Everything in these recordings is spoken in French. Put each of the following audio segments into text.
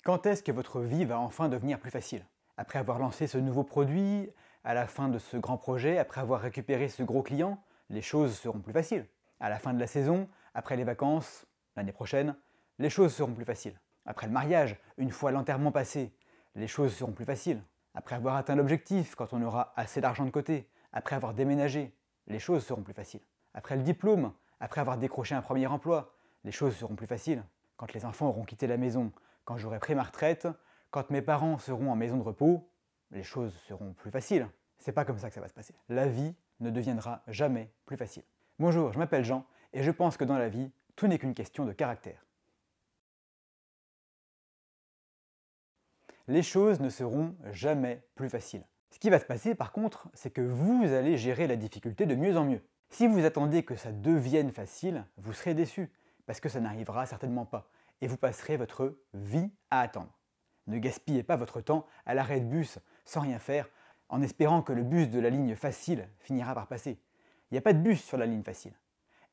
Quand est-ce que votre vie va enfin devenir plus facile? Après avoir lancé ce nouveau produit, à la fin de ce grand projet, après avoir récupéré ce gros client, les choses seront plus faciles. À la fin de la saison, après les vacances, l'année prochaine, les choses seront plus faciles. Après le mariage, une fois l'enterrement passé, les choses seront plus faciles. Après avoir atteint l'objectif, quand on aura assez d'argent de côté, après avoir déménagé, les choses seront plus faciles. Après le diplôme, après avoir décroché un premier emploi, les choses seront plus faciles. Quand les enfants auront quitté la maison, quand j'aurai pris ma retraite, quand mes parents seront en maison de repos, les choses seront plus faciles. C'est pas comme ça que ça va se passer. La vie ne deviendra jamais plus facile. Bonjour, je m'appelle Jean et je pense que dans la vie, tout n'est qu'une question de caractère. Les choses ne seront jamais plus faciles. Ce qui va se passer par contre, c'est que vous allez gérer la difficulté de mieux en mieux. Si vous attendez que ça devienne facile, vous serez déçu, parce que ça n'arrivera certainement pas, et vous passerez votre vie à attendre. Ne gaspillez pas votre temps à l'arrêt de bus sans rien faire, en espérant que le bus de la ligne facile finira par passer. Il n'y a pas de bus sur la ligne facile.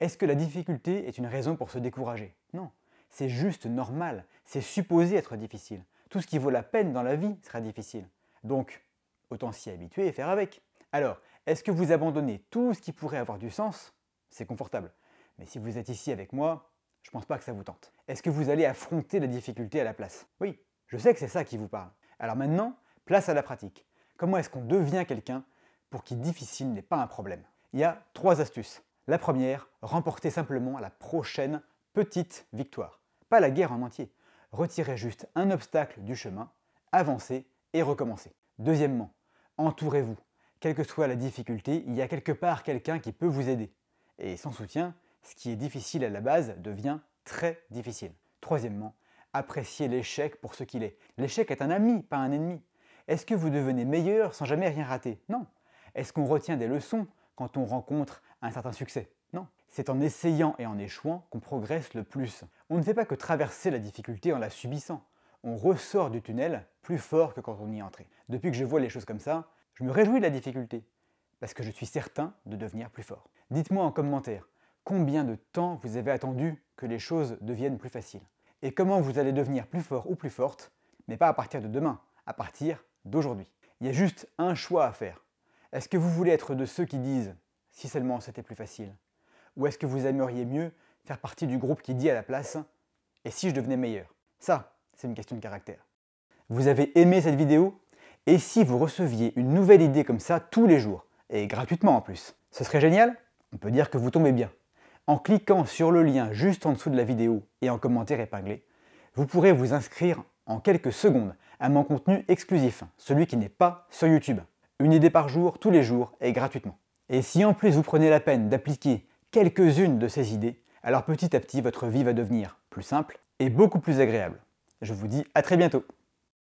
Est-ce que la difficulté est une raison pour se décourager? Non, c'est juste normal, c'est supposé être difficile. Tout ce qui vaut la peine dans la vie sera difficile. Donc, autant s'y habituer et faire avec. Alors, est-ce que vous abandonnez tout ce qui pourrait avoir du sens? C'est confortable. Mais si vous êtes ici avec moi, je ne pense pas que ça vous tente. Est-ce que vous allez affronter la difficulté à la place? Oui, je sais que c'est ça qui vous parle. Alors maintenant, place à la pratique. Comment est-ce qu'on devient quelqu'un pour qui difficile n'est pas un problème? Il y a 3 astuces. La première, remportez simplement la prochaine petite victoire. Pas la guerre en entier. Retirez juste un obstacle du chemin, avancez et recommencez. Deuxièmement, entourez-vous. Quelle que soit la difficulté, il y a quelque part quelqu'un qui peut vous aider. Et sans soutien, ce qui est difficile à la base devient très difficile. Troisièmement, appréciez l'échec pour ce qu'il est. L'échec est un ami, pas un ennemi. Est-ce que vous devenez meilleur sans jamais rien rater? Non. Est-ce qu'on retient des leçons quand on rencontre un certain succès? Non. C'est en essayant et en échouant qu'on progresse le plus. On ne fait pas que traverser la difficulté en la subissant. On ressort du tunnel plus fort que quand on y est entré. Depuis que je vois les choses comme ça, je me réjouis de la difficulté, parce que je suis certain de devenir plus fort. Dites-moi en commentaire, combien de temps vous avez attendu que les choses deviennent plus faciles? Et comment vous allez devenir plus fort ou plus forte, mais pas à partir de demain, à partir d'aujourd'hui. Il y a juste un choix à faire. Est-ce que vous voulez être de ceux qui disent « si seulement c'était plus facile » ou est-ce que vous aimeriez mieux faire partie du groupe qui dit à la place « et si je devenais meilleur ?» Ça, c'est une question de caractère. Vous avez aimé cette vidéo? Et si vous receviez une nouvelle idée comme ça tous les jours, et gratuitement en plus? Ce serait génial? On peut dire que vous tombez bien. En cliquant sur le lien juste en dessous de la vidéo et en commentaire épinglé, vous pourrez vous inscrire en quelques secondes à mon contenu exclusif, celui qui n'est pas sur YouTube. Une idée par jour, tous les jours, et gratuitement. Et si en plus vous prenez la peine d'appliquer quelques-unes de ces idées, alors petit à petit votre vie va devenir plus simple et beaucoup plus agréable. Je vous dis à très bientôt.